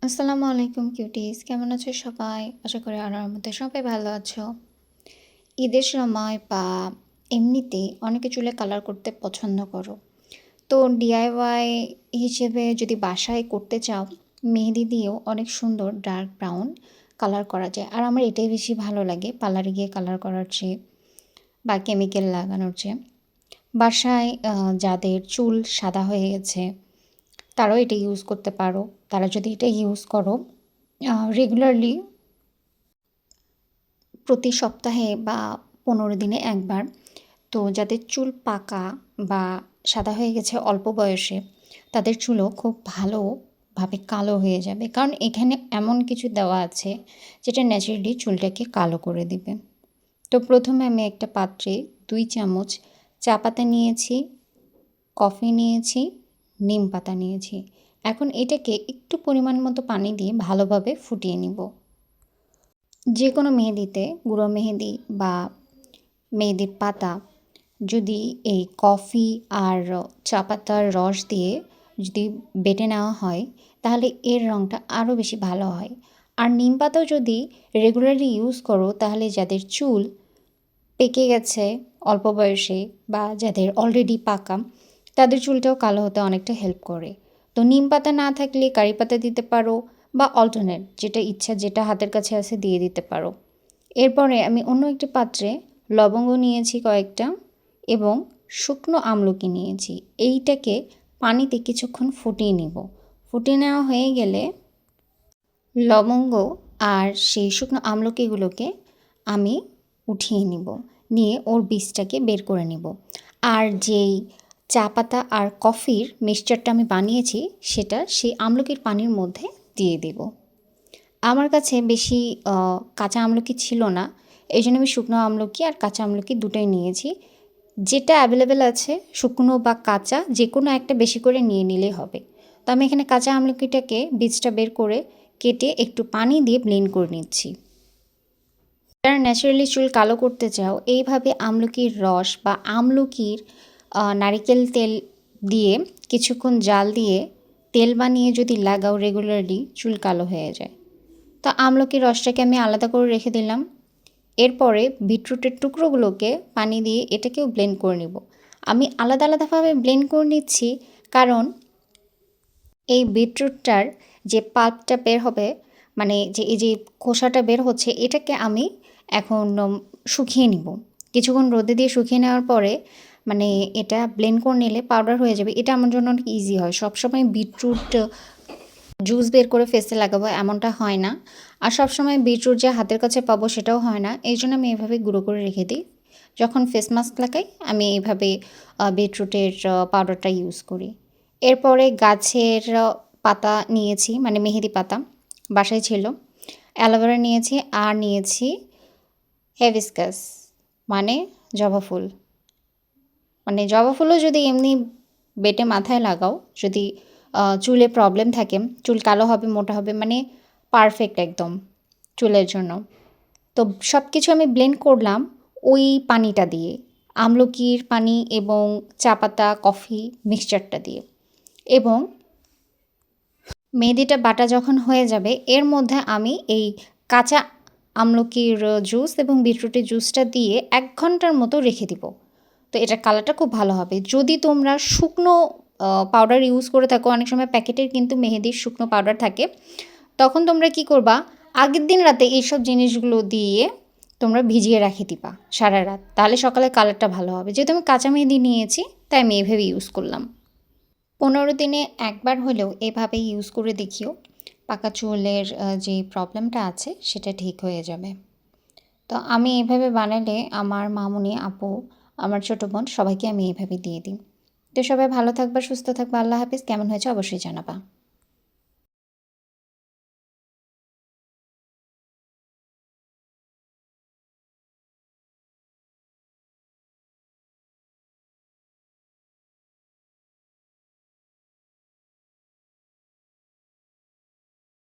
আসসালামু আলাইকুম কিউটিস, কেমন আছো সবাই? আশা করি আল্লাহর রহমতে সবাই ভালো আছো। ঈদের সময় বা এমনিতেই অনেকে চুলে কালার করতে পছন্দ করো। তো ডিআইওয়াই হিসেবে যদি বাসায় করতে চাও, মেহেদি দিয়েও অনেক সুন্দর ডার্ক ব্রাউন কালার করা যায়। আর আমার এটাই বেশি ভালো লাগে পার্লারে গিয়ে কালার করার চেয়ে বা কেমিক্যাল লাগানোর চেয়ে। বাসায় যাদের চুল সাদা হয়ে গেছে তারাও এটা ইউজ করতে পারো। তারা যদি এটা ইউজ করো রেগুলারলি প্রতি সপ্তাহে বা 15 দিনে একবার, তো যাদের চুল পাকা বা সাদা হয়ে গেছে অল্প বয়সে, তাদের চুলও খুব ভালোভাবে কালো হয়ে যাবে। কারণ এখানে এমন কিছু দেওয়া আছে যেটা ন্যাচারালি চুলটাকে কালো করে দিবে। তো প্রথমে আমি একটা পাত্রে 2 চামচ চা পাতা নিয়েছি, কফি নিয়েছি, নিম পাতা নিয়েছি। এখন এটাকে একটু পরিমাণ মতো পানি দিয়ে ভালোভাবে ফুটিয়ে নিব। যে কোনো মেহেদিতে গুঁড়ো মেহেদি বা মেহেদির পাতা যদি এই কফি আর চা পাতার রস দিয়ে যদি বেটে নেওয়া হয়, তাহলে এর রঙটা আরও বেশি ভালো হয়। আর নিম পাতাও যদি রেগুলারলি ইউজ করো, তাহলে যাদের চুল পেকে গেছে অল্প বয়সে বা যাদের অলরেডি পাকা, তাদের চুলটাও কালো হতে অনেকটা হেল্প করে। তো নিম পাতা না থাকলে কারি পাতা দিতে পারো বা অল্টারনেট যেটা ইচ্ছা, যেটা হাতের কাছে আছে দিয়ে দিতে পারো। এরপরে আমি অন্য একটি পাত্রে লবঙ্গ নিয়েছি কয়েকটা এবং শুকনো আমলকি নিয়েছি। এইটাকে পানিতে কিছুক্ষণ ফুটিয়ে নিব। ফুটিয়ে নেওয়া হয়ে গেলে লবঙ্গ আর সেই শুকনো আমলকিগুলোকে আমি উঠিয়ে নিব, নিয়ে ওর বীজটাকে বের করে নিব। আর যেই চা পাতা আর কফির মিক্সচারটা আমি বানিয়েছি, সেটা সেই আমলকির পানির মধ্যে দিয়ে দেব। আমার কাছে বেশি কাঁচা আমলকি ছিল না, এই জন্য আমি শুকনো আমলকি আর কাঁচা আমলকি দুটোই নিয়েছি। যেটা অ্যাভেলেবেল আছে শুকনো বা কাঁচা যে কোনো একটা বেশি করে নিয়ে নিলেই হবে। তো আমি এখানে কাঁচা আমলকিটাকে বীজটা বের করে কেটে একটু পানি দিয়ে ব্লেন্ড করে নিচ্ছি। যারা ন্যাচারালি চুল কালো করতে চাও, এইভাবে আমলকির রস বা আমলকির নারিকেল তেল দিয়ে কিছুক্ষণ জাল দিয়ে তেল বানিয়ে যদি লাগাও রেগুলারলি, চুল কালো হয়ে যায়। তো আমলকির রসটাকে আমি আলাদা করে রেখে দিলাম। এরপরে বিটরুটের টুকরোগুলোকে পানি দিয়ে এটাকেও ব্লেন্ড করে নিব। আমি আলাদা আলাদাভাবে ব্লেন্ড করে নিচ্ছি, কারণ এই বিটরুটটার যে পাল্পটা বের হবে, মানে যে এই যে খোসাটা বের হচ্ছে, এটাকে আমি এখন শুকিয়ে নিব। কিছুক্ষণ রোদে দিয়ে শুকিয়ে নেওয়ার পরে মানে এটা ব্লেন্ড করে নিলে পাউডার হয়ে যাবে। এটা আমার জন্য অনেক ইজি হয়। সবসময় বিটরুট জুস বের করে ফেসে লাগাবো এমনটা হয় না। আর সবসময় বিটরুট যে হাতের কাছে পাবো সেটাও হয় না। এই জন্য আমি এভাবে গুঁড়ো করে রেখে দিই। যখন ফেস মাস্ক লাগাই আমি এইভাবে বিটরুটের পাউডারটা ইউজ করি। এরপরে গাছের পাতা নিয়েছি, মানে মেহেদি পাতা বাসায় ছিল, অ্যালোভেরা নিয়েছি আর নিয়েছি হিবিস্কাস, মানে জবা ফুল। মানে জবা ফুলও যদি এমনি বেটে মাথায় লাগাও, যদি চুলে প্রবলেম থাকে, চুল কালো হবে, মোটা হবে, মানে পারফেক্ট একদম চুলের জন্য। তো সব কিছু আমি ব্লেন্ড করলাম ওই পানিটা দিয়ে, আমলকির পানি এবং চা পাতা কফি মিক্সচারটা দিয়ে। এবং মেহেদিটা বাটা যখন হয়ে যাবে, এর মধ্যে আমি এই কাঁচা আমলকির জুস এবং বিটরুটের জুসটা দিয়ে 1 ঘন্টার মতো রেখে দিব। তো এটার কালারটা খুব ভালো হবে। যদি তোমরা শুকনো পাউডার ইউজ করে থাকো, অনেক সময় প্যাকেটের কিন্তু মেহেদির শুকনো পাউডার থাকে, তখন তোমরা কি করবা, আগের দিন রাতে এইসব জিনিসগুলো দিয়ে তোমরা ভিজিয়ে রেখে দিবা সারা রাত, তাহলে সকালে কালারটা ভালো হবে। যেহেতু আমি কাঁচা মেহেদি নিয়েছি, তাই আমি এভাবে ইউজ করলাম। 15 দিনে একবার হলেও এভাবে ইউজ করে দেখিও, পাকা চুলের যে প্রবলেমটা আছে সেটা ঠিক হয়ে যাবে। তো আমি এভাবে বানালে আমার মামুনি, আপু, আমার ছোটো বোন সবাইকে আমি এভাবে দিয়ে দিই। তো সবাই ভালো থাকবা, সুস্থ থাকবা। আল্লাহ হাফিজ। কেমন হয়েছে অবশ্যই জানাবা।